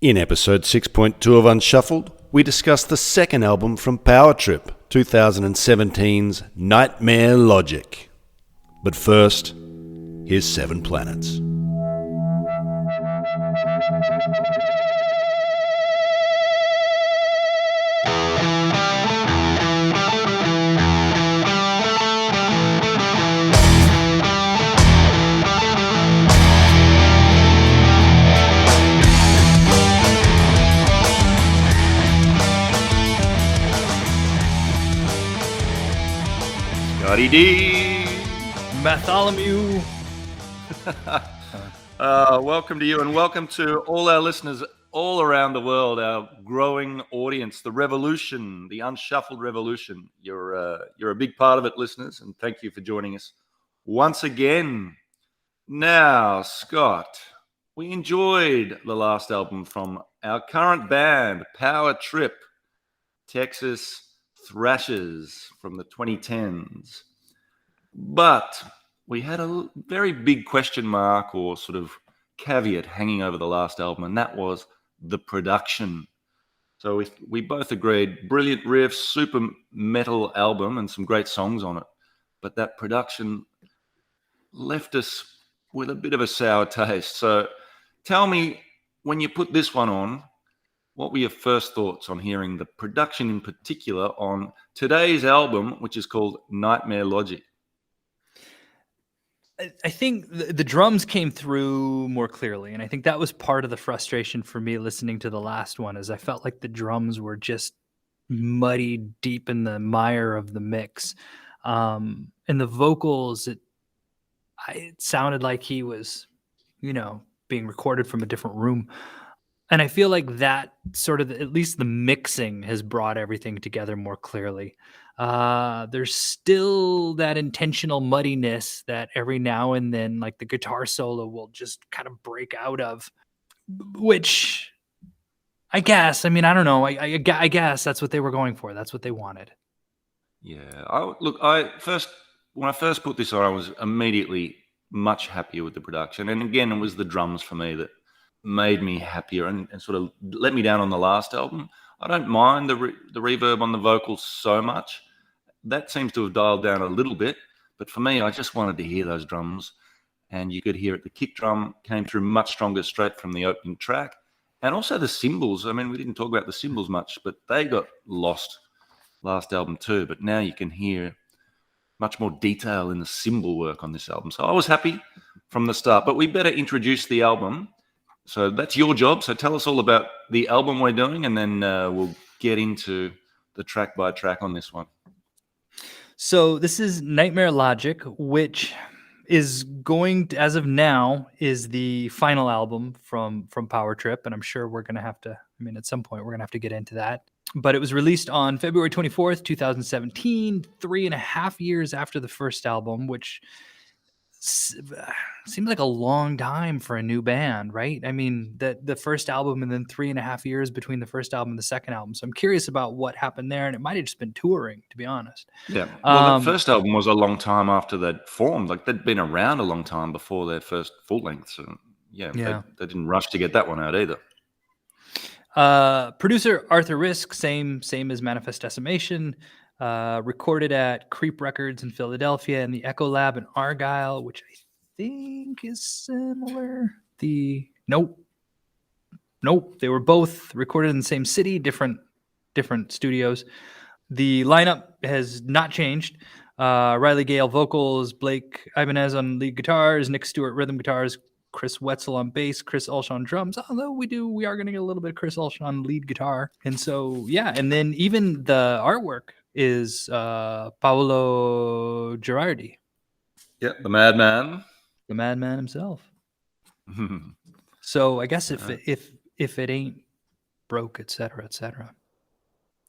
In episode 6.2 of Unshuffled, we discuss the second album from Power Trip, 2017's Nightmare Logic. But first, here's 7 Planets. Scotty D. Bartholomew. Welcome to you and welcome to all our listeners all around the world, our growing audience, the revolution, the Unshuffled revolution. You're a big part of it, listeners, and thank you for joining us once again. Now, Scott, we enjoyed the last album from our current band, Power Trip, Texas Thrashers from the 2010s. But we had a very big question mark or sort of caveat hanging over the last album, and that was the production. So we both agreed, brilliant riffs, super metal album and some great songs on it. But that production left us with a bit of a sour taste. So tell me, when you put this one on, what were your first thoughts on hearing the production in particular on today's album, which is called Nightmare Logic? I think the drums came through more clearly, and I think that was part of the frustration for me listening to the last one, is I felt like the drums were just muddy deep in the mire of the mix. And the vocals, it sounded like he was, being recorded from a different room. And I feel like that sort of, at least the mixing has brought everything together more clearly. There's still that intentional muddiness that every now and then, like the guitar solo will just kind of break out of, which I guess, I don't know. I guess that's what they were going for. That's what they wanted. Yeah. When I first put this on, I was immediately much happier with the production. And again, it was the drums for me that made me happier and sort of let me down on the last album. I don't mind the reverb on the vocals so much. That seems to have dialed down a little bit. But for me, I just wanted to hear those drums. And you could hear it. The kick drum came through much stronger straight from the opening track. And also the cymbals. We didn't talk about the cymbals much, but they got lost last album too. But now you can hear much more detail in the cymbal work on this album. So I was happy from the start. But we better introduce the album. So that's your job. So tell us all about the album we're doing, and then we'll get into the track by track on this one. So this is Nightmare Logic, which is going to, as of now, is the final album from Power Trip. And I'm sure we're going to have to, at some point, we're going to have to get into that. But it was released on February 24th, 2017, 3.5 years after the first album, which seems like a long time for a new band, right? The first album and then 3.5 years between the first album and the second album. So I'm curious about what happened there, and it might have just been touring, to be honest. Yeah. Well, the first album was a long time after they'd formed. Like, they'd been around a long time before their first full length. So yeah. They didn't rush to get that one out either. Producer Arthur Risk, same as Manifest Decimation. Recorded at Creep Records in Philadelphia and the Echo Lab in Argyle, which I think is similar. Nope. They were both recorded in the same city, different studios. The lineup has not changed. Riley Gale vocals, Blake Ibanez on lead guitars, Nick Stewart rhythm guitars, Chris Wetzel on bass, Chris Ulsh on drums, although we are going to get a little bit of Chris Ulsh on lead guitar. And so, yeah, and then even the artwork is Paolo Girardi. Yeah, the madman. The madman himself. So I guess if it ain't broke, et cetera, et cetera.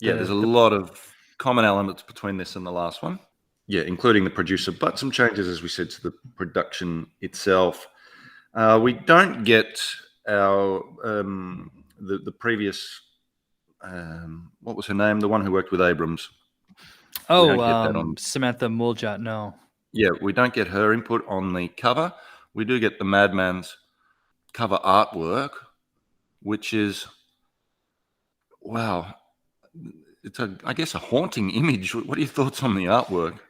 Yeah, there's a lot of common elements between this and the last one. Yeah, including the producer, but some changes, as we said, to the production itself. We don't get our the previous what was her name? The one who worked with Abrams. Samantha Muljat. No. Yeah, we don't get her input on the cover. We do get the Madman's cover artwork, which is, wow, it's I guess a haunting image. What are your thoughts on the artwork?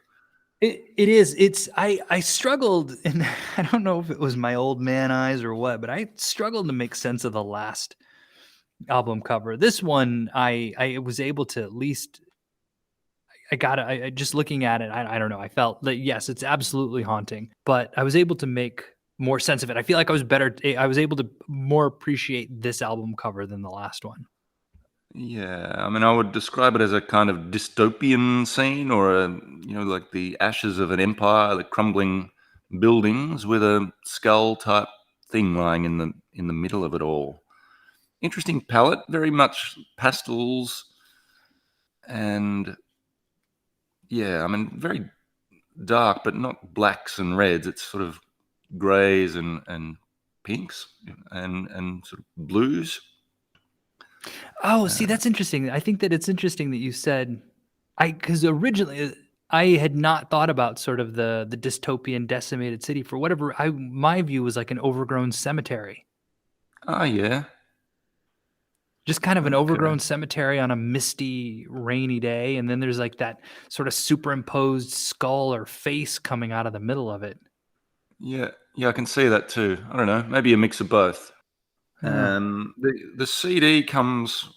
It is. I struggled, and I don't know if it was my old man eyes or what, but I struggled to make sense of the last album cover. This one, I was able to at least. I just looking at it, I don't know. I felt that yes, it's absolutely haunting, but I was able to make more sense of it. I feel like I was able to more appreciate this album cover than the last one. Yeah, I mean, I would describe it as a kind of dystopian scene, or like the ashes of an empire, the crumbling buildings with a skull type thing lying in the middle of it all. Interesting palette, very much pastels, and yeah, I mean, very dark, but not blacks and reds. It's sort of greys and pinks and sort of blues. Oh, see, that's interesting. I think that it's interesting that you said because originally I had not thought about sort of the dystopian decimated city for whatever my view was like an overgrown cemetery. Oh yeah, Just kind of an okay. overgrown cemetery on a misty, rainy day, and then there's like that sort of superimposed skull or face coming out of the middle of it. Yeah, I can see that too. I don't know, maybe a mix of both. Yeah. The CD comes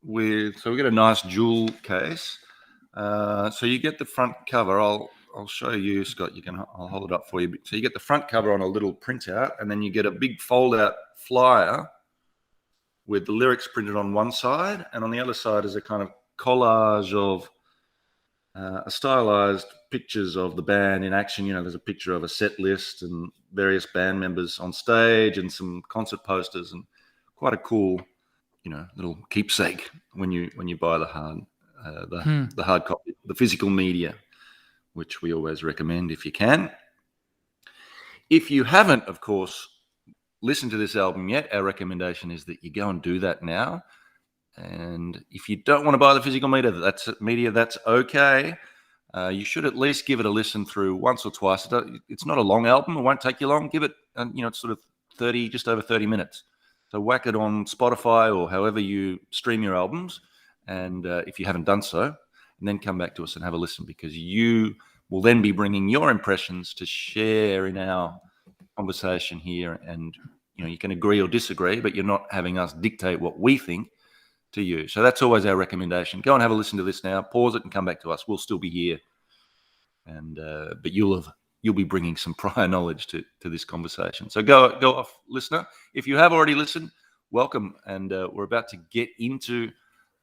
with, so we get a nice jewel case. So you get the front cover. I'll show you, Scott. I'll hold it up for you. So you get the front cover on a little printout, and then you get a big fold-out flyer with the lyrics printed on one side, and on the other side is a kind of collage of stylized pictures of the band in action. There's a picture of a set list and various band members on stage and some concert posters, and quite a cool, little keepsake when you buy the hard copy, the physical media, which we always recommend if you can. If you haven't, of course, listened to this album yet, our recommendation is that you go and do that now. And if you don't want to buy the physical media, that's okay. You should at least give it a listen through once or twice. It's not a long album. It won't take you long. Give it, it's sort of just over 30 minutes. So whack it on Spotify or however you stream your albums. And if you haven't done so, and then come back to us and have a listen, because you will then be bringing your impressions to share in our conversation here. And, you can agree or disagree, but you're not having us dictate what we think to you. So that's always our recommendation. Go and have a listen to this now, pause it and come back to us. We'll still be here. And but you'll be bringing some prior knowledge to this conversation. So go off, listener. If you have already listened, welcome. And we're about to get into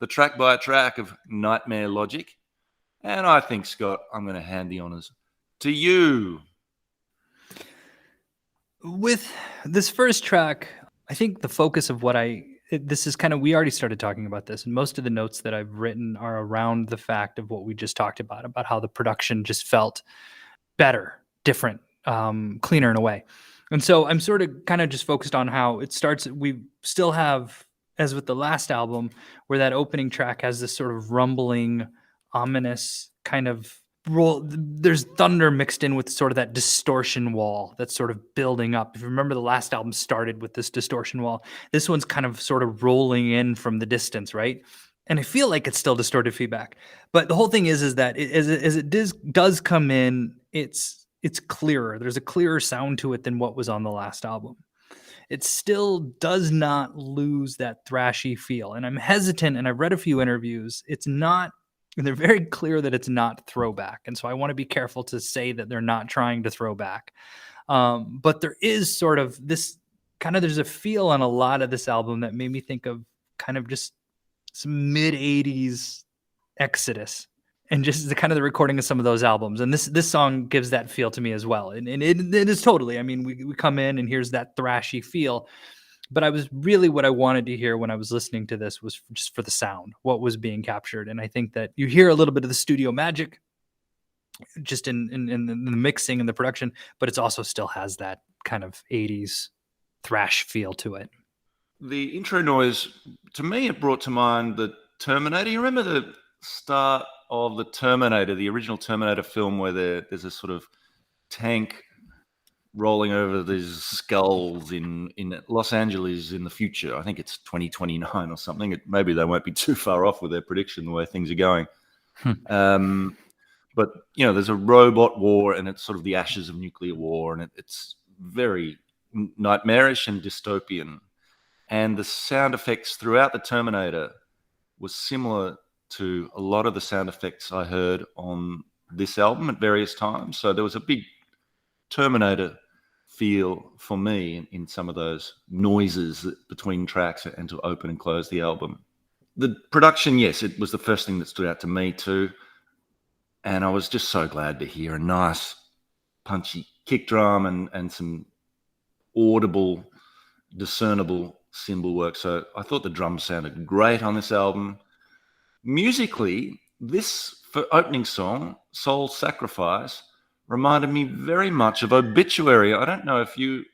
the track by track of Nightmare Logic. And I think, Scott, I'm going to hand the honors to you. With this first track, I think the focus of this is kind of, we already started talking about this, and most of the notes that I've written are around the fact of what we just talked about how the production just felt better, different, cleaner in a way. And so I'm sort of kind of just focused on how it starts. We still have, as with the last album, where that opening track has this sort of rumbling, ominous kind of roll. There's thunder mixed in with sort of that distortion wall that's sort of building up. If you remember, the last album started with this distortion wall. This one's kind of sort of rolling in from the distance, right? And I feel like it's still distorted feedback. But the whole thing is that as it does come in, it's clearer. There's a clearer sound to it than what was on the last album. It still does not lose that thrashy feel. And I'm hesitant, and I've read a few interviews. It's not, and they're very clear that it's not throwback. And so I want to be careful to say that they're not trying to throw back. But there is sort of this kind of, there's a feel on a lot of this album that made me think of kind of just some mid-'80s Exodus, and just the kind of the recording of some of those albums. And this song gives that feel to me as well. And it is totally, I mean, we come in and here's that thrashy feel. But I was really, what I wanted to hear when I was listening to this was just for the sound, what was being captured. And I think that you hear a little bit of the studio magic just in the mixing and the production, but it also still has that kind of 80s thrash feel to it. The intro noise, to me, it brought to mind the Terminator. You remember the start of the Terminator, the original Terminator film, where there's a sort of tank rolling over these skulls in Los Angeles in the future. I think it's 2029 or something. Maybe they won't be too far off with their prediction the way things are going. But, you know, there's a robot war and it's sort of the ashes of nuclear war, and it's very nightmarish and dystopian. And the sound effects throughout the Terminator was similar to a lot of the sound effects I heard on this album at various times. So there was a big Terminator feel for me in some of those noises between tracks and to open and close the album. The production, yes, it was the first thing that stood out to me too. And I was just so glad to hear a nice, punchy kick drum and some audible, discernible cymbal work. So I thought the drums sounded great on this album. Musically, this for opening song, Soul Sacrifice, reminded me very much of Obituary. I don't know if you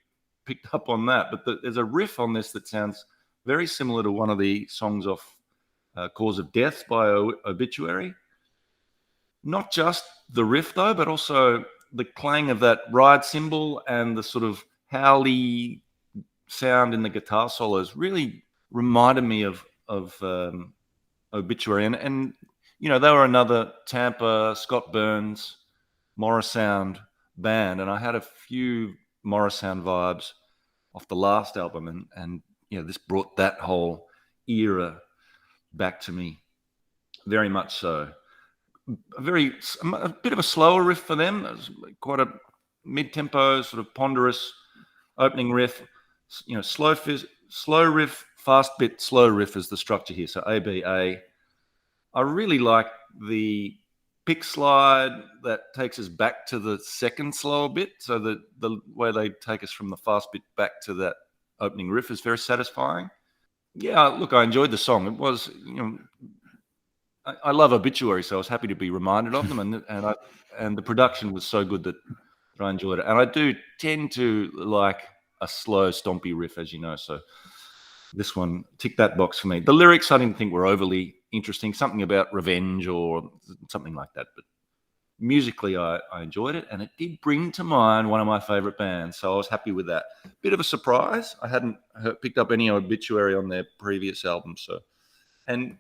picked up on that, but there's a riff on this that sounds very similar to one of the songs off Cause of Death by Obituary. Not just the riff, though, but also the clang of that ride cymbal and the sort of howly sound in the guitar solos really reminded me of Obituary. And, you know, they were another Tampa, Scott Burns, Morrisound band. And I had a few Morrisound vibes off the last album. And you know, this brought that whole era back to me very much so. A bit of a slower riff for them. It was quite a mid-tempo, sort of ponderous opening riff. You know, slow riff, fast bit, slow riff is the structure here. So A-B-A. I really like the pick slide that takes us back to the second slower bit. So the way they take us from the fast bit back to that opening riff is very satisfying. Yeah, look, I enjoyed the song. It was, you know, I love Obituary, so I was happy to be reminded of them, and the production was so good that I enjoyed it. And I do tend to like a slow, stompy riff, as you know. So this one ticked that box for me. The lyrics I didn't think were overly interesting, something about revenge or something like that. But musically, I enjoyed it, and it did bring to mind one of my favorite bands. So I was happy with that. Bit of a surprise. I hadn't picked up any Obituary on their previous album, and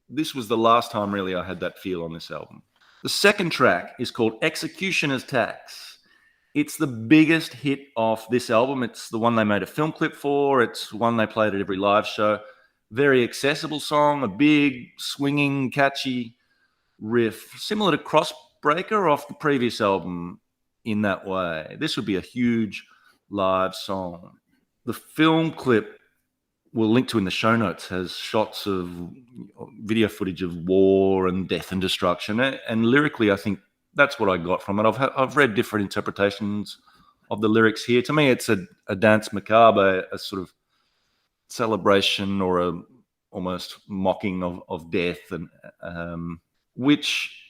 this was the last time really I had that feel on this album. The second track is called Executioner's Tax. It's the biggest hit off this album. It's the one they made a film clip for. It's one they played at every live show. Very accessible song, a big, swinging, catchy riff, similar to Crossbreaker off the previous album in that way. This would be a huge live song. The film clip we'll link to in the show notes has shots of video footage of war and death and destruction. And lyrically, I think that's what I got from it. I've read different interpretations of the lyrics here. To me, it's a dance macabre, a sort of celebration or a almost mocking of death, and which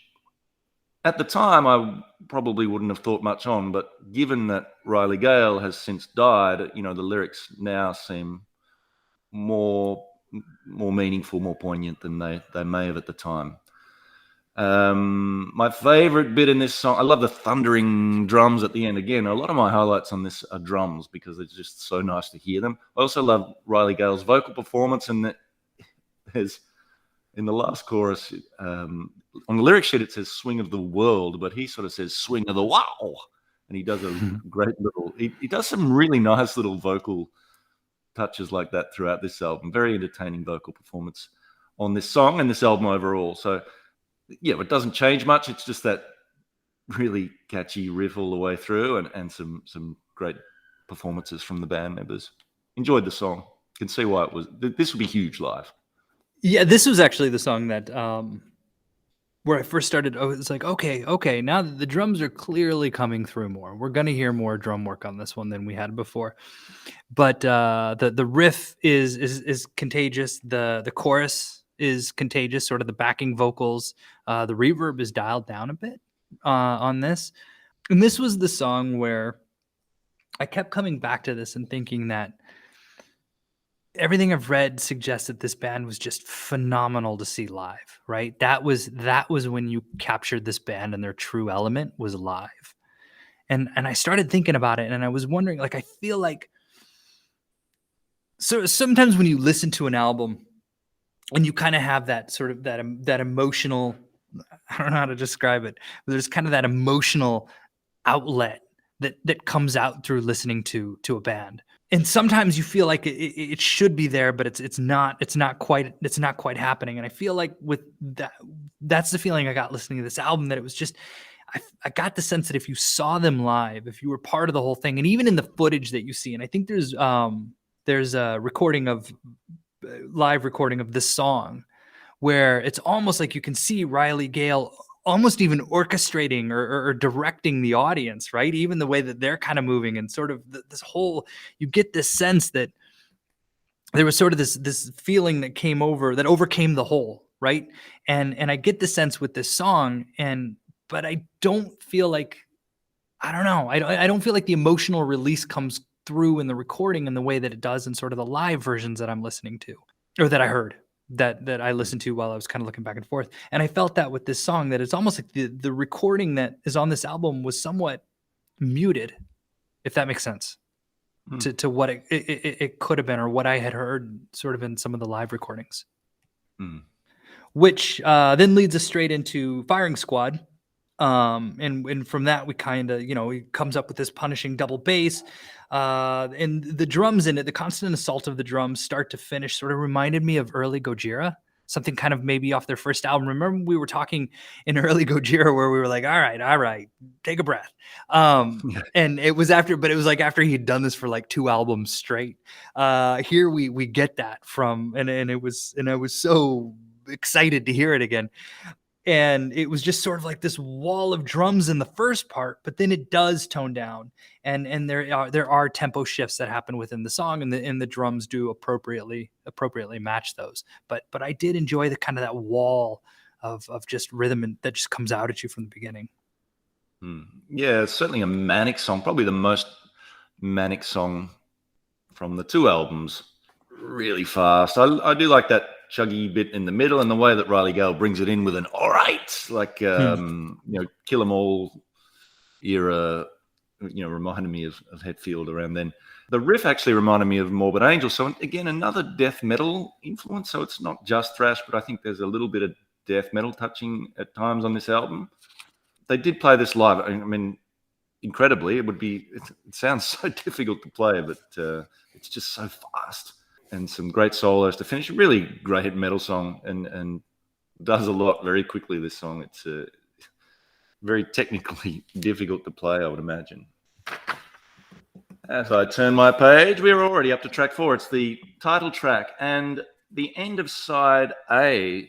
at the time I probably wouldn't have thought much on. But given that Riley Gale has since died, you know, the lyrics now seem more meaningful, more poignant than they may have at the time. My favorite bit in this song, I love the thundering drums at the end. Again, a lot of my highlights on this are drums because it's just so nice to hear them. I also love Riley Gale's vocal performance, and there's in the last chorus, on the lyric sheet it says swing of the world, but he sort of says swing of the wow, and he does a great little, he does some really nice little vocal touches like that throughout this album. Very entertaining vocal performance on this song and this album overall. So yeah, it doesn't change much. It's just that really catchy riff all the way through, and some great performances from the band members. Enjoyed the song. Can see why this would be huge live. Yeah, this was actually the song that where I first started. Oh, it's like, okay, now that the drums are clearly coming through more, we're gonna hear more drum work on this one than we had before. But the riff is contagious. The chorus is contagious. Sort of the backing vocals. The reverb is dialed down a bit on this, and this was the song where I kept coming back to this and thinking that everything I've read suggests that this band was just phenomenal to see live, right? That was when you captured this band and their true element was live. And I started thinking about it, and I was wondering, like, I feel like, so sometimes when you listen to an album and you kind of have that sort of that emotional, I don't know how to describe it, but there's kind of that emotional outlet that comes out through listening to a band. And sometimes you feel like it should be there, but it's not quite happening. And I feel like with that's the feeling I got listening to this album, that it was just, I got the sense that if you saw them live, if you were part of the whole thing, and even in the footage that you see, and I think there's a live recording of this song where it's almost like you can see Riley Gale almost even orchestrating or directing the audience, right? Even the way that they're kind of moving, and sort of this whole, you get this sense that there was sort of this feeling that overcame the whole, right? And I get the sense with this song, but I don't feel like, I don't know, I don't feel like the emotional release comes through in the recording in the way that it does in sort of the live versions that I'm listening to, or that I heard, that I listened to while I was kind of looking back and forth. And I felt that with this song, that it's almost like the recording that is on this album was somewhat muted, if that makes sense, to what it could have been, or what I had heard sort of in some of the live recordings. Which then leads us straight into Firing Squad. And from that, we kind of, he comes up with this punishing double bass, and the drums in it, the constant assault of the drums start to finish sort of reminded me of early Gojira, something kind of maybe off their first album. Remember we were talking in early Gojira where we were like, all right, take a breath. And it was after he'd done this for like 2 albums straight. Here we get that from, and I was so excited to hear it again. And it was just sort of like this wall of drums in the first part, but then it does tone down, and there are tempo shifts that happen within the song, and the drums do appropriately match those. But I did enjoy the kind of that wall of just rhythm that just comes out at you from the beginning. Yeah, it's certainly a manic song, probably the most manic song from the 2 albums. Really fast. I do like that chuggy bit in the middle, and the way that Riley Gale brings it in with an all right, like Kill 'Em All era, reminded me of Hetfield around then. The riff actually reminded me of Morbid Angel, so again another death metal influence. So it's not just thrash, but I think there's a little bit of death metal touching at times on this album. They did play this live. I mean, incredibly, it sounds so difficult to play, but it's just so fast. And some great solos to finish. Really great metal song, and does a lot very quickly, this song. It's very technically difficult to play, I would imagine. As I turn my page, we're already up to track 4. It's the title track and the end of side A.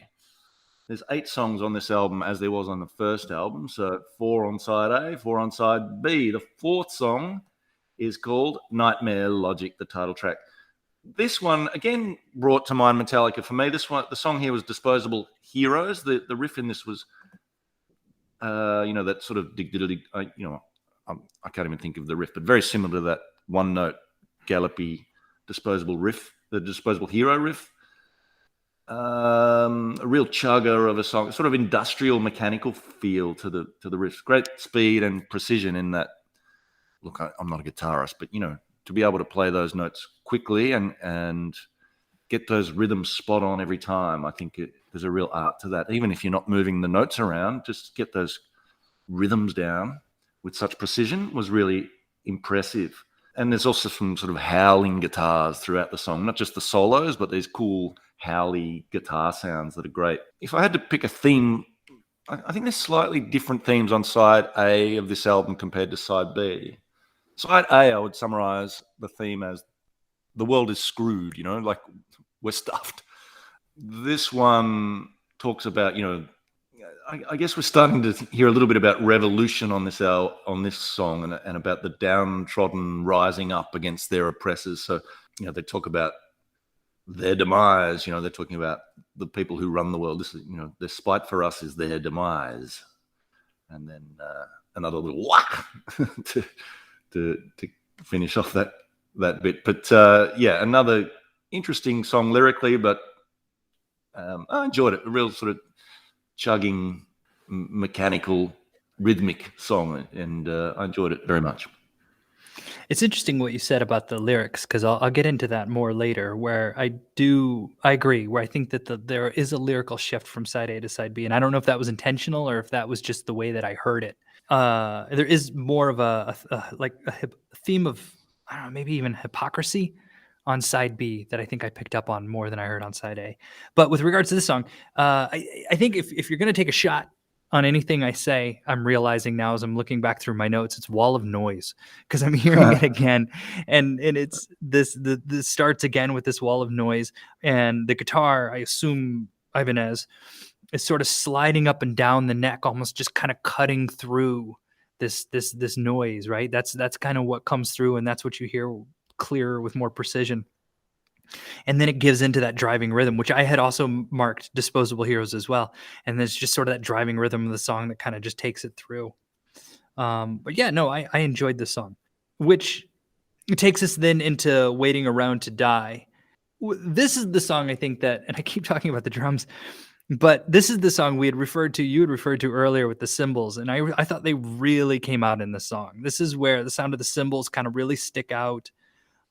There's 8 songs on this album, as there was on the first album. So 4 on side A, 4 on side B. The 4th song is called Nightmare Logic, the title track. This one, again, brought to mind Metallica for me. This one, the song here was Disposable Heroes. The riff in this was, that sort of, I can't even think of the riff, but very similar to that one-note, gallopy, disposable riff, the Disposable Hero riff. A real chugger of a song, sort of industrial, mechanical feel to the riff. Great speed and precision in that. Look, I'm not a guitarist, but, to be able to play those notes quickly and get those rhythms spot on every time, I think there's a real art to that. Even if you're not moving the notes around, just get those rhythms down with such precision was really impressive. And there's also some sort of howling guitars throughout the song, not just the solos, but these cool howly guitar sounds that are great. If I had to pick a theme, I think there's slightly different themes on side A of this album compared to side B. Side A, I would summarize the theme as the world is screwed, like we're stuffed. This one talks about, I guess we're starting to hear a little bit about revolution on this song, and about the downtrodden rising up against their oppressors. So, they talk about their demise, they're talking about the people who run the world. This is, their spite for us is their demise. And then another little whack to finish off that bit. But another interesting song lyrically, but I enjoyed it. A real sort of chugging, mechanical rhythmic song, and I enjoyed it very much. It's interesting what you said about the lyrics, because I'll get into that more later. Where I agree. Where I think that there is a lyrical shift from side A to side B, and I don't know if that was intentional or if that was just the way that I heard it. There is more of a theme of, I don't know, maybe even hypocrisy on side B that I think I picked up on more than I heard on side A. But with regards to this song, I think if you're going to take a shot on anything I say, I'm realizing now as I'm looking back through my notes, it's Wall of Noise, because I'm hearing it again, and it's this starts again with this wall of noise, and the guitar, I assume Ibanez, is sort of sliding up and down the neck, almost just kind of cutting through this noise, right? That's kind of what comes through, and that's what you hear clearer with more precision. And then it gives into that driving rhythm, which I had also marked Disposable Heroes as well. And there's just sort of that driving rhythm of the song that kind of just takes it through. But yeah, no, I enjoyed this song, which takes us then into Waiting Around to Die. This is the song I think that, and I keep talking about the drums, but this is the song you had referred to earlier with the cymbals. And I thought they really came out in the song. This is where the sound of the cymbals kind of really stick out.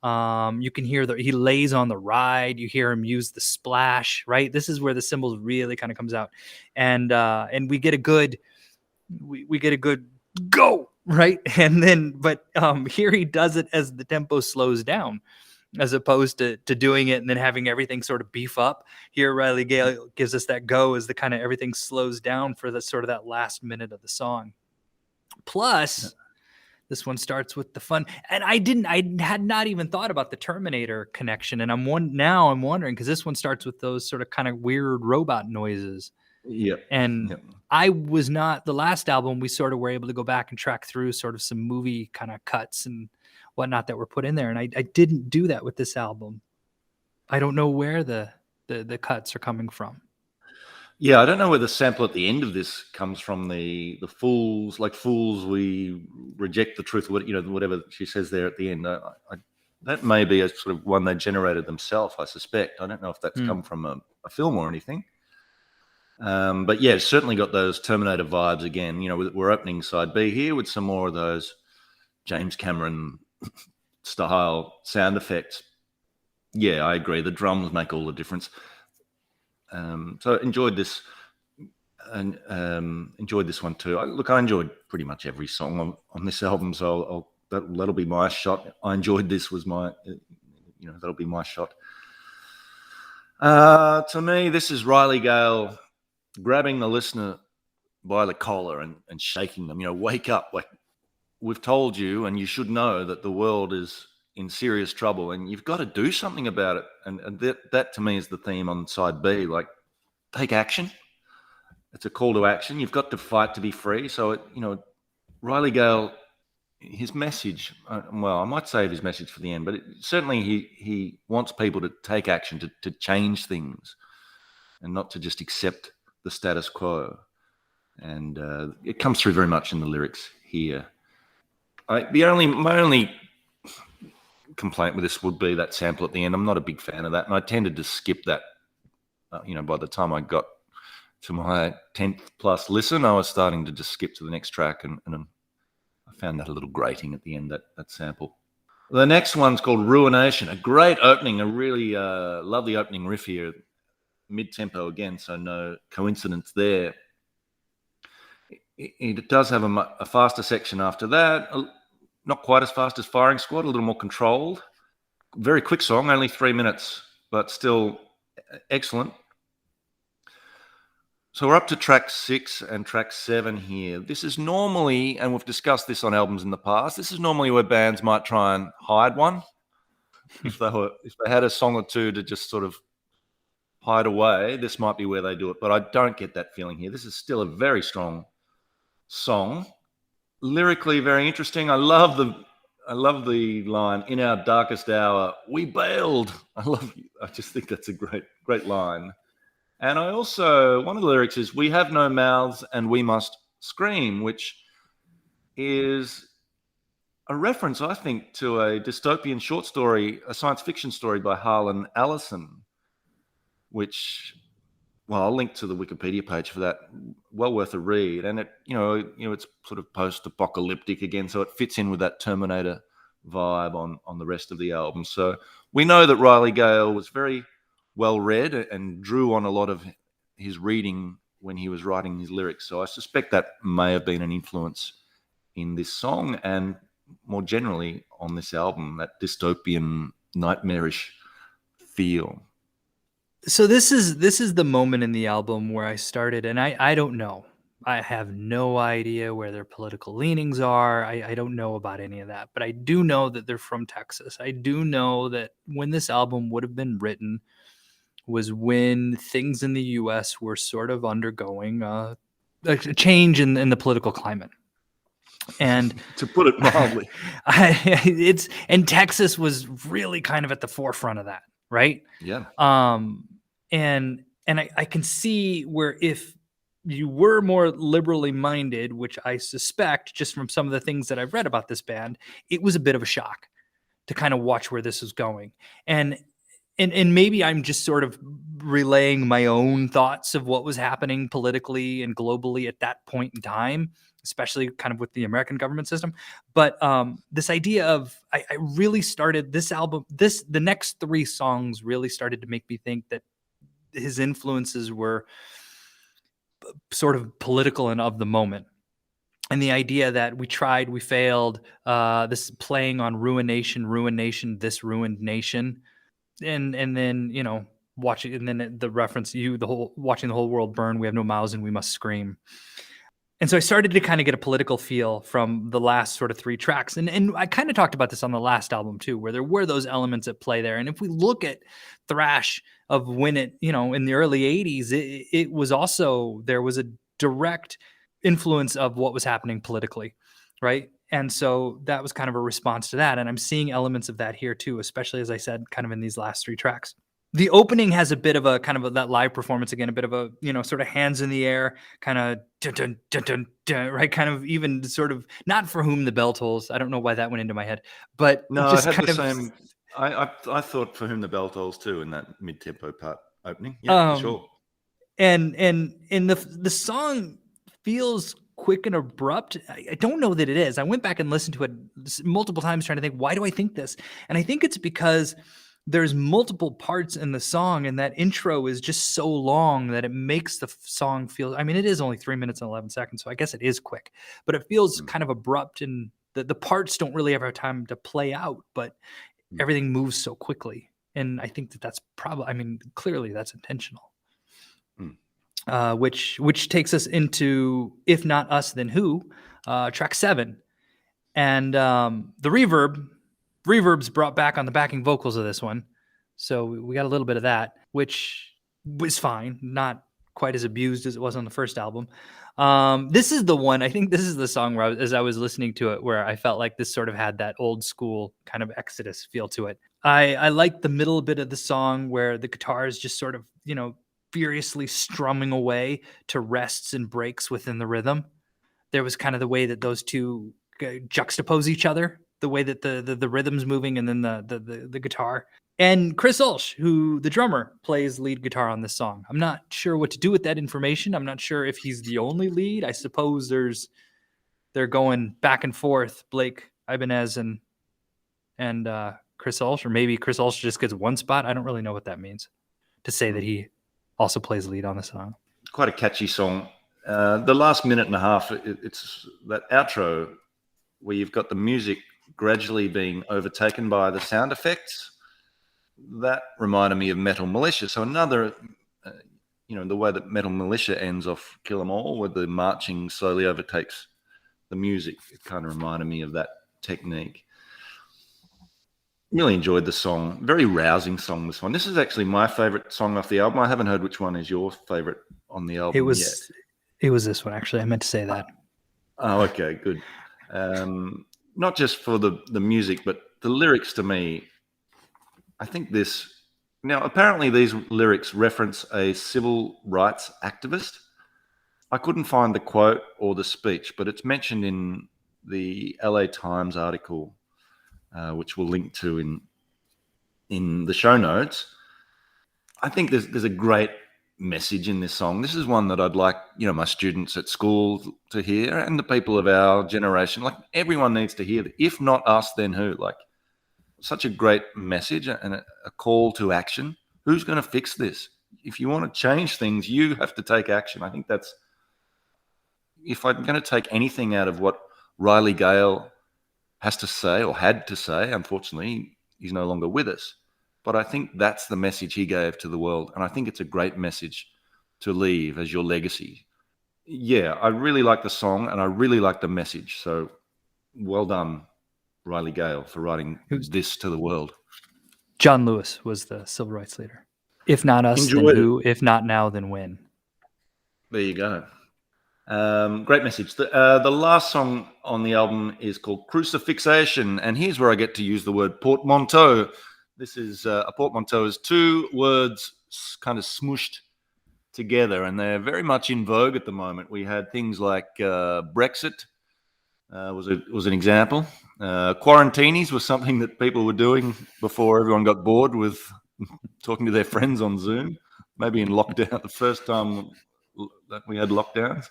You can hear he lays on the ride. You hear him use the splash, right? This is where the cymbals really kind of comes out, and we get a good go, right? And then, but here he does it as the tempo slows down, as opposed to doing it and then having everything sort of beef up. Here, Riley Gale gives us that go as the kind of everything slows down for the sort of that last minute of the song. Plus, this one starts with the fun, and I had not even thought about the Terminator connection, and I'm wondering, because this one starts with those sort of kind of weird robot noises. Yeah. And I was not, the last album, we sort of were able to go back and track through sort of some movie kind of cuts and whatnot that were put in there, and I didn't do that with this album. I don't know where the cuts are coming from. Yeah, I don't know where the sample at the end of this comes from. The fools, like fools, we reject the truth. Whatever she says there at the end. That may be a sort of one they generated themselves, I suspect. I don't know if that's come from a film or anything. But yeah, it's certainly got those Terminator vibes again. We're opening side B here with some more of those James Cameron style sound effects. Yeah, I agree. The drums make all the difference. So enjoyed this, and enjoyed this one too. I enjoyed pretty much every song on this album, so that'll be my shot. I enjoyed this. Was my, that'll be my shot. To me, this is Riley Gale grabbing the listener by the collar and shaking them. Wake up! Like, we've told you, and you should know that the world is in serious trouble, and you've got to do something about it. And that to me is the theme on side B. Like, take action. It's a call to action. You've got to fight to be free. So Riley Gale, his message. Well, I might save his message for the end, but certainly he wants people to take action, to change things, and not to just accept the status quo. And it comes through very much in the lyrics here. My only complaint with this would be that sample at the end. I'm not a big fan of that, and I tended to skip that. By the time I got to my 10th plus listen, I was starting to just skip to the next track, and I found that a little grating at the end, that sample. The next one's called Ruination. A great opening, a really lovely opening riff here, mid-tempo again, so no coincidence there. It does have a faster section after that. Not quite as fast as Firing Squad, a little more controlled. Very quick song, only 3 minutes, but still excellent. So we're up to track 6 and track 7 here. This is normally, and we've discussed this on albums in the past, this is normally where bands might try and hide one. If they had a song or two to just sort of hide away, this might be where they do it. But I don't get that feeling here. This is still a very strong song. Lyrically very interesting. I love the line, "In our darkest hour, we bailed." I just think that's a great line. And I also, one of the lyrics is, "We have no mouths and we must scream," which is a reference, I think, to a dystopian short story, a science fiction story by Harlan Ellison, which well, I'll link to the Wikipedia page for that. Well worth a read, and it's sort of post-apocalyptic again, so it fits in with that Terminator vibe on the rest of the album. So we know that Riley Gale was very well read and drew on a lot of his reading when he was writing his lyrics. So I suspect that may have been an influence in this song and more generally on this album, that dystopian, nightmarish feel. So this is the moment in the album where I started, and I don't know. I have no idea where their political leanings are. I don't know about any of that, but I do know that they're from Texas. I do know that when this album would have been written was when things in the U.S. were sort of undergoing a change in the political climate. And to put it mildly, and Texas was really kind of at the forefront of that, right? Yeah. And I can see where if you were more liberally minded, which I suspect just from some of the things that I've read about this band, it was a bit of a shock to kind of watch where this was going. And maybe I'm just sort of relaying my own thoughts of what was happening politically and globally at that point in time, especially kind of with the American government system. But this idea of, I really started this album, the next three songs really started to make me think that his influences were sort of political and of the moment. And the idea that we tried, we failed, this playing on ruination, this ruined nation. And then, watching, and then the reference, watching the whole world burn, we have no mouths and we must scream. And so I started to kind of get a political feel from the last sort of three tracks. And I kind of talked about this on the last album too, where there were those elements at play there. And if we look at thrash of when it, in the early 80s, it was also, there was a direct influence of what was happening politically, right? And so that was kind of a response to that. And I'm seeing elements of that here too, especially as I said, kind of in these last three tracks. The opening has a bit of a kind of that live performance again, a bit of a, sort of hands in the air, kind of dun, dun, dun, dun, dun, right? Kind of even sort of not For Whom the Bell Tolls. I don't know why that went into my head, but no, just I had kind the of same. I thought For Whom the Bell Tolls too in that mid-tempo part opening. Yeah, for sure. And the song feels quick and abrupt. I don't know that it is. I went back and listened to it multiple times trying to think, why do I think this? And I think it's because there's multiple parts in the song, and that intro is just so long that it makes the song feel, I mean, it is only 3 minutes and 11 seconds, so I guess it is quick, but it feels kind of abrupt, and the parts don't really ever have time to play out, but everything moves so quickly. And I think that's probably, I mean, clearly that's intentional. Which takes us into If Not Us, Then Who, track 7. And the reverb's brought back on the backing vocals of this one. So we got a little bit of that, which was fine. Not quite as abused as it was on the first album. This is the one, I think this is the song where as I was listening to it, where I felt like this sort of had that old school kind of Exodus feel to it. I like the middle bit of the song where the guitar is just sort of, furiously strumming away to rests and breaks within the rhythm. There was kind of the way that those two juxtapose each other, the way that the rhythm's moving and then the guitar. And Chris Ulsh, who the drummer, plays lead guitar on this song. I'm not sure what to do with that information. I'm not sure if he's the only lead. I suppose they're going back and forth, Blake Ibanez and Chris Ulsh, or maybe Chris Ulsh just gets one spot. I don't really know what that means to say that he also plays lead on the song. Quite a catchy song. The last minute and a half, it's that outro where you've got the music gradually being overtaken by the sound effects. That reminded me of Metal Militia. So another, the way that Metal Militia ends off Kill 'Em All, where the marching slowly overtakes the music. It kind of reminded me of that technique. Really enjoyed the song. Very rousing song, this one. This is actually my favorite song off the album. I haven't heard which one is your favorite on the album yet. It was this one, actually. I meant to say that. Oh, okay, good. Not just for the music, but the lyrics to me, I think now apparently these lyrics reference a civil rights activist. I couldn't find the quote or the speech, but it's mentioned in the LA Times article, which we'll link to in the show notes. I think there's a great message in this song. This is one that I'd like, my students at school to hear, and the people of our generation. Like, everyone needs to hear it. If not us, then who? Like, such a great message and a call to action. Who's going to fix this? If you want to change things, you have to take action. I think that's, if I'm going to take anything out of what Riley Gale has to say, or had to say, unfortunately, he's no longer with us. But I think that's the message he gave to the world. And I think it's a great message to leave as your legacy. Yeah, I really like the song and I really like the message. So well done, Riley Gale, for writing this to the world. John Lewis was the civil rights leader. If not us, then who? If not now, then when? There you go. Great message. The last song on the album is called Crucifixation, and here's where I get to use the word portmanteau. This is a portmanteau is two words kind of smooshed together, and they're very much in vogue at the moment. We had things like Brexit was an example. Quarantinis was something that people were doing before everyone got bored with talking to their friends on Zoom. Maybe in lockdown, the first time that we had lockdowns,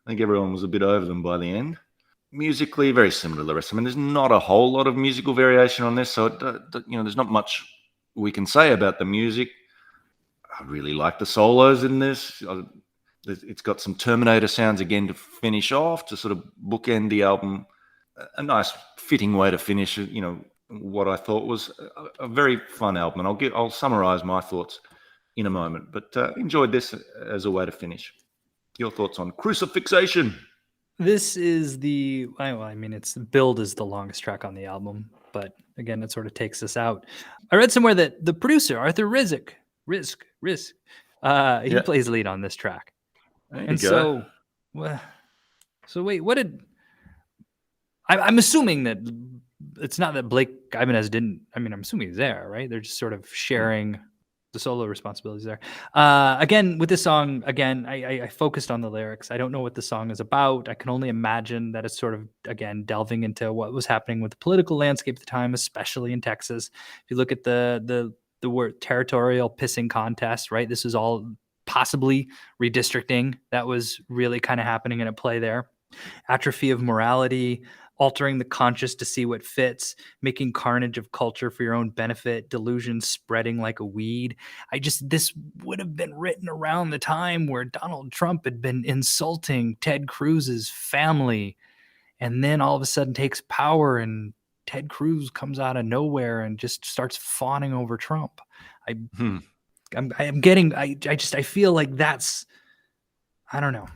I think everyone was a bit over them by the end. Musically, very similar to the rest. I mean, there's not a whole lot of musical variation on this, so there's not much we can say about the music. I really like the solos in this. It's got some Terminator sounds again to finish off, to sort of bookend the album. A nice, fitting way to finish. What I thought was a very fun album, and I'll summarize my thoughts in a moment. But enjoyed this as a way to finish. Your thoughts on Crucifixation? This is it's Build is the longest track on the album, but again, it sort of takes us out. I read somewhere that the producer, Arthur Rizk, he plays lead on this track. And so wait, what did... I'm assuming that it's not that Blake Ibanez didn't... I'm assuming he's there, right? They're just sort of sharing the solo responsibilities there. Again, with this song, I focused on the lyrics. I don't know what the song is about. I can only imagine that it's sort of, again, delving into what was happening with the political landscape at the time, especially in Texas. If you look at the word territorial pissing contest, right? This is all possibly redistricting that was really kind of happening in a play there. Atrophy of morality, altering the conscious to see what fits, making carnage of culture for your own benefit, delusion spreading like a weed. This would have been written around the time where Donald Trump had been insulting Ted Cruz's family, and then all of a sudden takes power, and Ted Cruz comes out of nowhere and just starts fawning over Trump. I feel like that's, I don't know.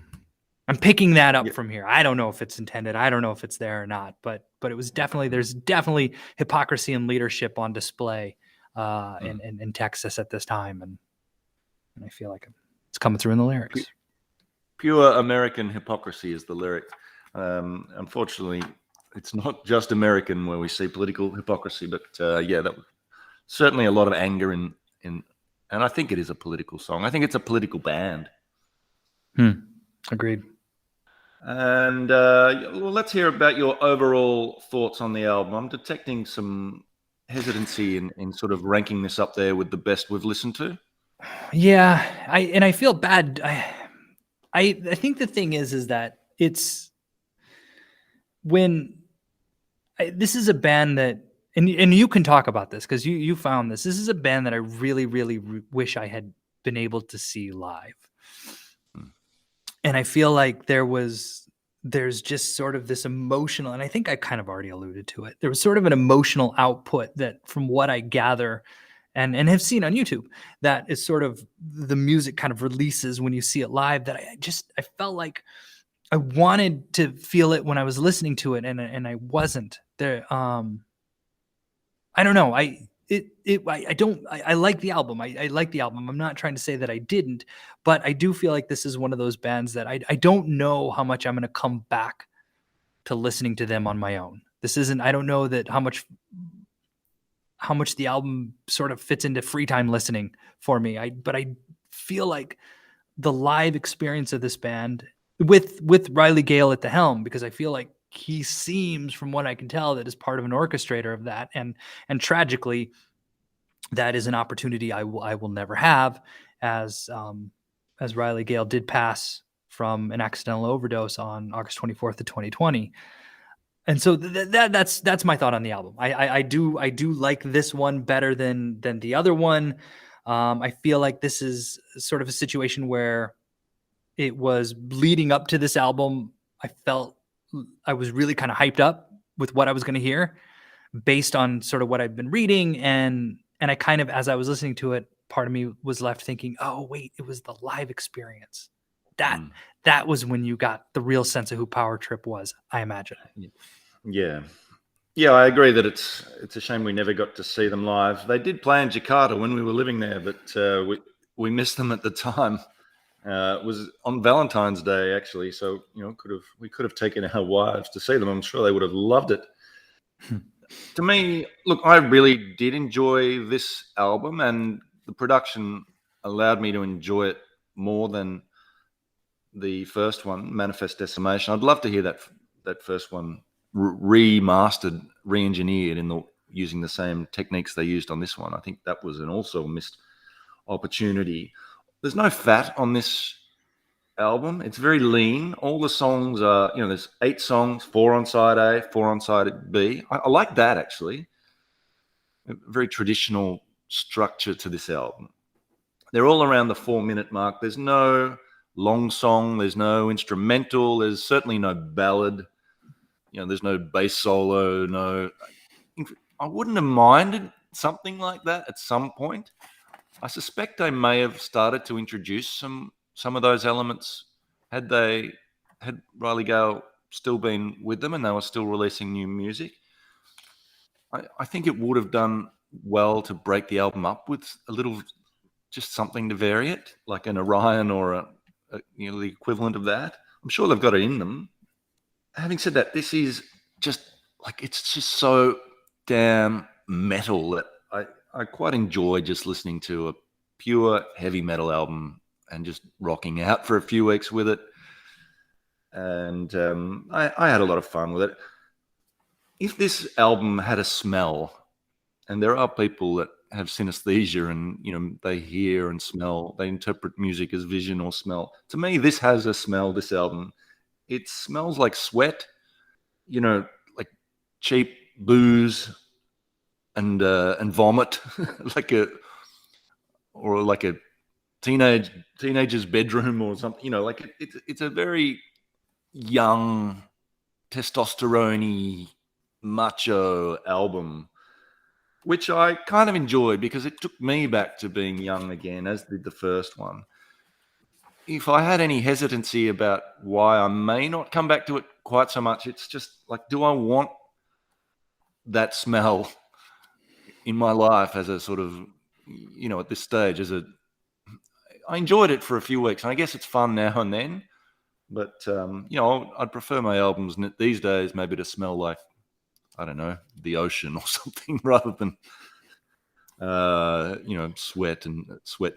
I'm picking that up from here. I don't know if it's intended. I don't know if it's there or not, but it was there's definitely hypocrisy and leadership on display in Texas at this time. And I feel like it's coming through in the lyrics. Pure American hypocrisy is the lyric. Unfortunately, it's not just American where we see political hypocrisy, but that was certainly a lot of anger in, and I think it is a political song. I think it's a political band. Agreed. And let's hear about your overall thoughts on the album. I'm detecting some hesitancy in sort of ranking this up there with the best we've listened to. Yeah, I feel bad. I think the thing is that it's this is a band that, and you can talk about this because you found this. This is a band that I really, really wish I had been able to see live. And I feel like there's just sort of this emotional, and I think I kind of already alluded to it. There was sort of an emotional output that, from what I gather and have seen on YouTube, that is sort of the music kind of releases when you see it live, that I felt like I wanted to feel it when I was listening to it, and I wasn't there. I don't know. I like the album. I like the album. I'm not trying to say that I didn't, but I do feel like this is one of those bands that I don't know how much I'm going to come back to listening to them on my own. I don't know that how much the album sort of fits into free time listening for me. But I feel like the live experience of this band with Riley Gale at the helm, because I feel like he seems, from what I can tell, that is part of an orchestrator of that. And tragically, that is an opportunity I will never have as as Riley Gale did pass from an accidental overdose on August 24th of 2020. And so that's my thought on the album. I do like this one better than the other one. I feel like this is sort of a situation where it was leading up to this album. I felt I was really kind of hyped up with what I was going to hear based on sort of what I've been reading. And I kind of, as I was listening to it, part of me was left thinking, oh, wait, it was the live experience. That was when you got the real sense of who Power Trip was, I imagine. Yeah. Yeah, I agree that it's a shame we never got to see them live. They did play in Jakarta when we were living there, but we missed them at the time. It was on Valentine's Day, actually, so we could have taken our wives to see them. I'm sure they would have loved it. To me, look, I really did enjoy this album, and the production allowed me to enjoy it more than the first one, Manifest Decimation. I'd love to hear that first one remastered, re-engineered using the same techniques they used on this one. I think that was also a missed opportunity. There's no fat on this album. It's very lean. All the songs are, there's 8 songs, 4 on side A, 4 on side B. I like that, actually. A very traditional structure to this album. They're all around the 4-minute mark. There's no long song. There's no instrumental. There's certainly no ballad. There's no bass solo. No, I wouldn't have minded something like that at some point. I suspect they may have started to introduce some of those elements had Riley Gale still been with them and they were still releasing new music. I think it would have done well to break the album up with a little, just something to vary it, like an Orion or the equivalent of that. I'm sure they've got it in them. Having said that, this is just it's just so damn metal that I quite enjoy just listening to a pure heavy metal album and just rocking out for a few weeks with it. And I had a lot of fun with it. If this album had a smell, and there are people that have synesthesia and, they hear and smell, they interpret music as vision or smell. To me, this has a smell, this album. It smells like sweat, like cheap booze and vomit, like a teenager's bedroom or something. It's a very young, testosterone-y, macho album, which I kind of enjoyed because it took me back to being young again, as did the first one. If I had any hesitancy about why I may not come back to it quite so much, it's just like, do I want that smell in my life as a sort of, at this stage, I enjoyed it for a few weeks, and I guess it's fun now and then, but, I'd prefer my albums these days maybe to smell like, I don't know, the ocean or something rather than, sweat and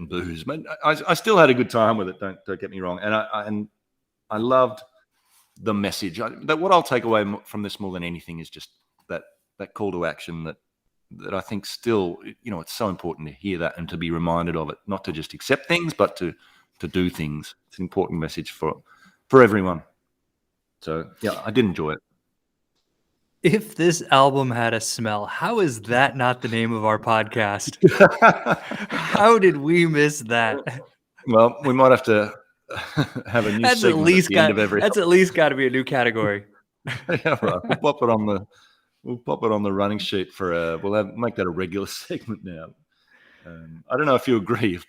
booze. But I still had a good time with it. Don't get me wrong. And I loved the message. What I'll take away from this more than anything is just that call to action that I think still, it's so important to hear that and to be reminded of it, not to just accept things, but to do things. It's an important message for everyone. So yeah, I did enjoy it. If this album had a smell, how is that not the name of our podcast? How did we miss that? Well, we might have to have a new segment at the end of every. That's at least got to be a new category. Yeah, right. We'll pop it on the running sheet for. Make that a regular segment now. I don't know if you agree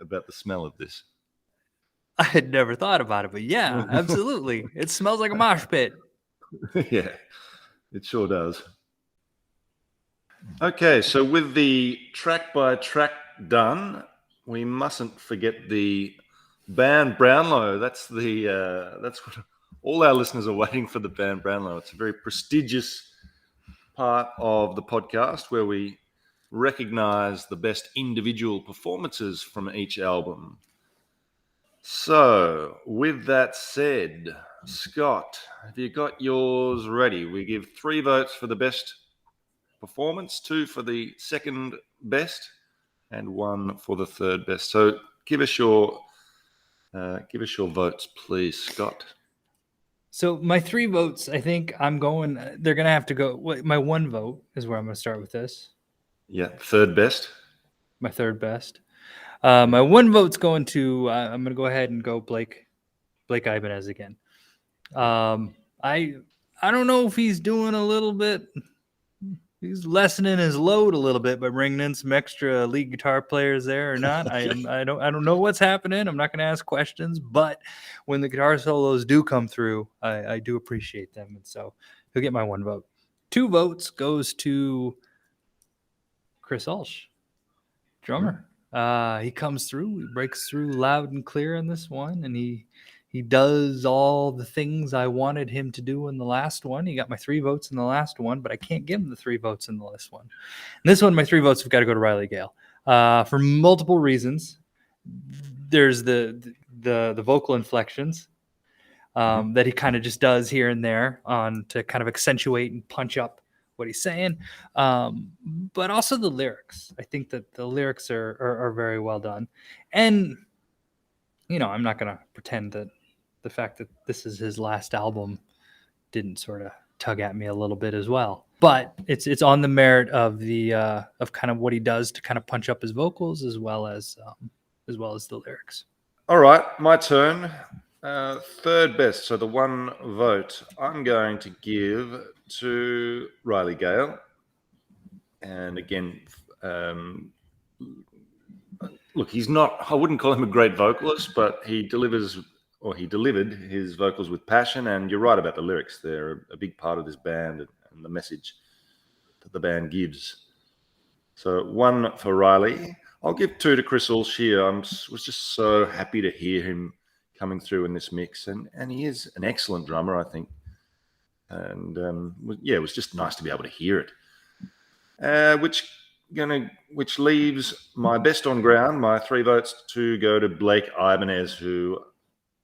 about the smell of this. I had never thought about it, but yeah, absolutely. It smells like a mosh pit. Yeah. It sure does. Okay, so with the track by track done, we mustn't forget the band Brownlow. That's what all our listeners are waiting for, the band Brownlow. It's a very prestigious part of the podcast where we recognize the best individual performances from each album. So, with that said, Scott, have you got yours ready? We give 3 votes for the best performance, 2 for the second best, and 1 for the third best. So give us your Give us your votes, please, Scott. So my 3 votes, I think I'm going. They're gonna have to go. My 1 vote is where I'm gonna start with this. Yeah, third best. My 3rd best. My 1 vote's going to. I'm gonna go ahead and go Blake Ibanez again. I don't know if he's doing a little bit. He's lessening his load a little bit by bringing in some extra lead guitar players there or not. I don't know what's happening. I'm not going to ask questions, but when the guitar solos do come through, I do appreciate them, and so he'll get my 1 vote. 2 votes goes to Chris Ulsh, drummer. He comes through. He breaks through loud and clear in this one, and he does all the things I wanted him to do in the last one. He got my 3 votes in the last one, but I can't give him the 3 votes in this one. And this one, my 3 votes have got to go to Riley Gale for multiple reasons. There's the vocal inflections that he kind of just does here and there to kind of accentuate and punch up what he's saying, but also the lyrics. I think that the lyrics are very well done, and I'm not going to pretend that the fact that this is his last album didn't sort of tug at me a little bit as well. But it's on the merit of the of kind of what he does to kind of punch up his vocals as well as the lyrics. All right, my turn. Third best. So the 1 vote I'm going to give to Riley Gale. And again, look, he's not, I wouldn't call him a great vocalist, but he delivered his vocals with passion. And you're right about the lyrics. They're a big part of this band and the message that the band gives. So 1 for Riley. I'll give 2 to Chris Ulsh here. I was just so happy to hear him coming through in this mix. And he is an excellent drummer, I think. And it was just nice to be able to hear it. Which leaves my best on ground, my 3 votes to go to Blake Ibanez, who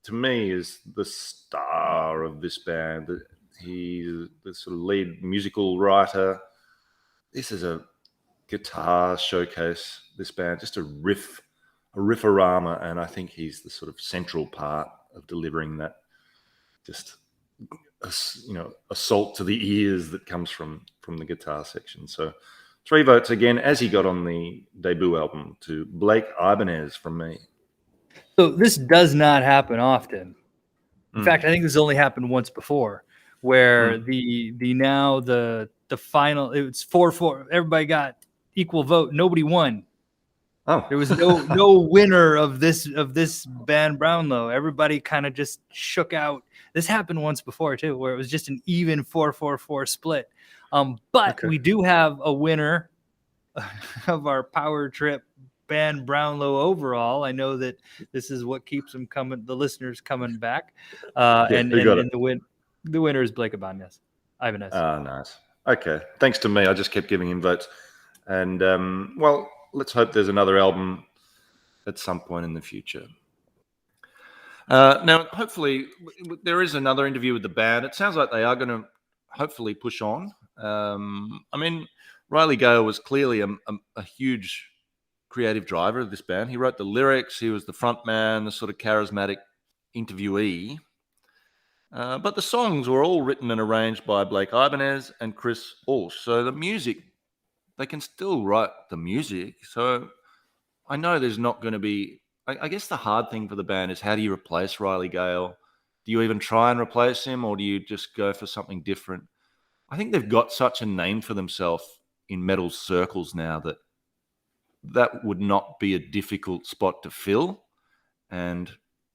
to me is the star of this band. He's the sort of lead musical writer. This is a guitar showcase, this band, just a riffarama, and I think he's the sort of central part of delivering that just assault to the ears that comes from the guitar section. So 3 votes again, as he got on the debut album, to Blake Ibanez from me. So this does not happen often. In fact, I think this only happened once before, where the final, it's 4-4. Everybody got equal vote. Nobody won. Oh, there was no winner of this band Brownlow. Everybody kind of just shook out. This happened once before too, where it was just an even 4-4-4 split. But we do have a winner of our Power Trip band Brownlow overall. I know that this is what keeps them coming, the listeners coming back. And the winner is Blake Ibanez. Oh, nice. Okay. Thanks to me. I just kept giving him votes. And, let's hope there's another album at some point in the future. Now, hopefully, there is another interview with the band. It sounds like they are going to hopefully push on. Riley Gale was clearly a huge creative driver of this band. He wrote the lyrics. He was the front man, the sort of charismatic interviewee. But the songs were all written and arranged by Blake Ibanez and Chris Ulsh. So the music, they can still write the music. So I know there's not going to be... I guess the hard thing for the band is, how do you replace Riley Gale? Do you even try and replace him, or do you just go for something different? I think they've got such a name for themselves in metal circles now that would not be a difficult spot to fill, and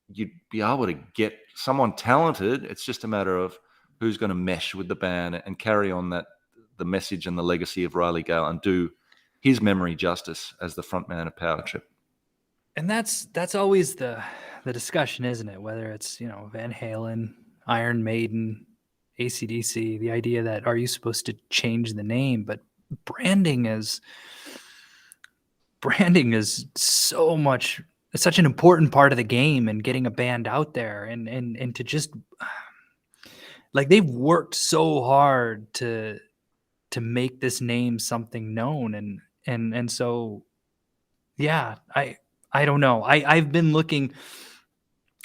you'd be able to get someone talented. It's just a matter of who's going to mesh with the band and carry on the message and the legacy of Riley Gale and do his memory justice as the frontman of Power Trip. And that's always the discussion, isn't it? Whether it's, Van Halen, Iron Maiden, AC/DC, the idea that, are you supposed to change the name? But branding is so much, it's such an important part of the game, and getting a band out there and to just, like, they've worked so hard to make this name something known. And so, yeah, I don't know. I've been looking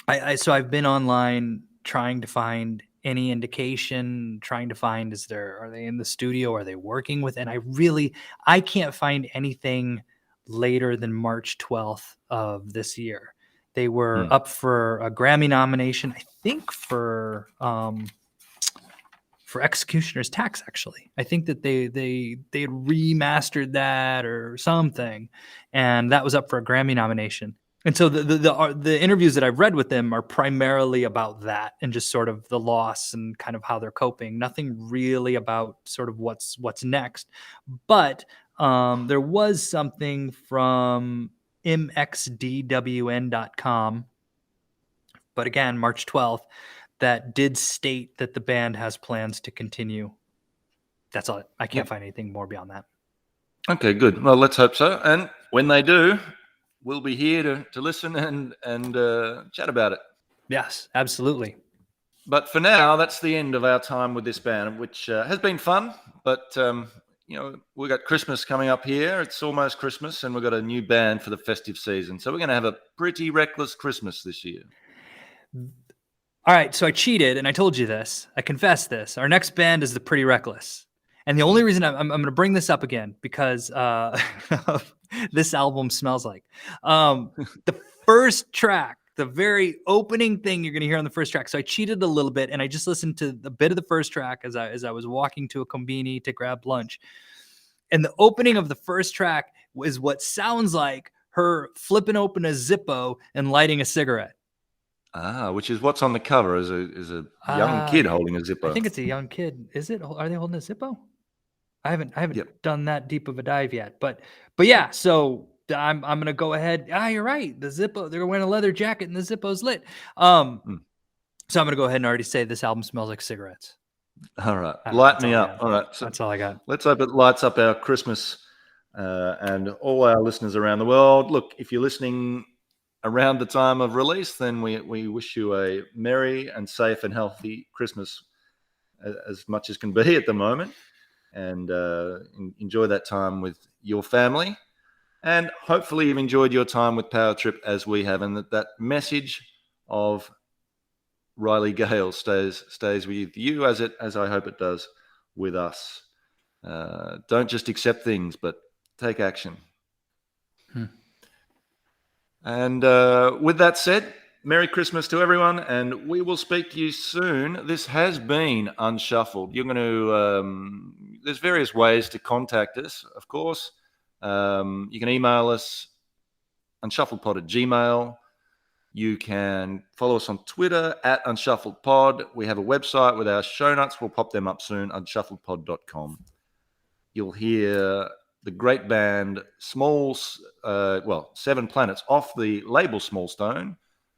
So I've been online trying to find any indication, trying to find are they in the studio? Are they working with? And I can't find anything later than March 12th of this year. They were up for a Grammy nomination, I think for Executioner's Tax. Actually, I think that they had remastered that or something, and that was up for a Grammy nomination. And so the interviews that I've read with them are primarily about that and just sort of the loss and kind of how they're coping. Nothing really about sort of what's next. But there was something from mxdwn.com, but again, March 12th, that did state that the band has plans to continue. That's all. I can't find anything more beyond that. Okay, good. Well, let's hope so. And when they do, we'll be here to listen and chat about it. Yes, absolutely. But for now, that's the end of our time with this band, which has been fun. But, we've got Christmas coming up here. It's almost Christmas, and we've got a new band for the festive season. So we're going to have a pretty reckless Christmas this year. All right, so I cheated, and I told you this. I confessed this. Our next band is the Pretty Reckless. And the only reason I'm going to bring this up again, because this album smells like. The first track, the very opening thing you're going to hear on the first track. So I cheated a little bit, and I just listened to a bit of the first track as I was walking to a conveni to grab lunch. And the opening of the first track is what sounds like her flipping open a Zippo and lighting a cigarette. Which is what's on the cover is a young kid holding a Zippo. I think it's a young kid. Is it? Are they holding a Zippo? I haven't done that deep of a dive yet. But yeah, so I'm gonna go ahead. You're right. The Zippo, they're wearing a leather jacket and the Zippo's lit. So I'm gonna go ahead and already say this album smells like cigarettes. All right. Light me up. All right. So that's all I got. Let's hope it lights up our Christmas and all our listeners around the world. Look, if you're listening around the time of release, then we wish you a merry and safe and healthy Christmas as much as can be at the moment, and enjoy that time with your family, and hopefully you've enjoyed your time with Power Trip as we have, and that message of Riley Gale stays with you as I hope it does with us. Don't just accept things, but take action. And with that said, Merry Christmas to everyone, and we will speak to you soon. This has been Unshuffled. You're going to, there's various ways to contact us, of course. You can email us, unshuffledpod@gmail.com. You can follow us on Twitter @unshuffledpod. We have a website with our show notes. We'll pop them up soon, unshuffledpod.com. You'll hear the great band Seven Planets off the label Small Stone.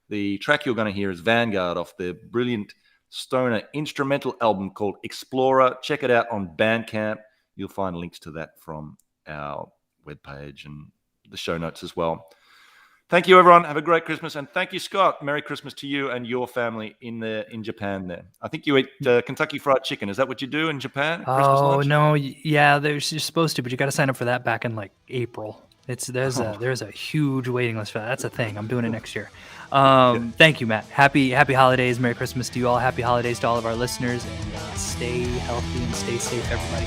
The track you're going to hear is Vanguard off their brilliant stoner instrumental album called Explorer. Check it out on Bandcamp. You'll find links to that from our webpage and the show notes as well. Thank you, everyone. Have a great Christmas. And thank you, Scott. Merry Christmas to you and your family in Japan there. I think you eat Kentucky Fried Chicken. Is that what you do in Japan? Oh, no. Yeah, you're supposed to, but you got to sign up for that back in like April. There's a huge waiting list for that. That's a thing. I'm doing it next year. Thank you, Matt. Happy holidays. Merry Christmas to you all. Happy holidays to all of our listeners. And stay healthy and stay safe, everybody.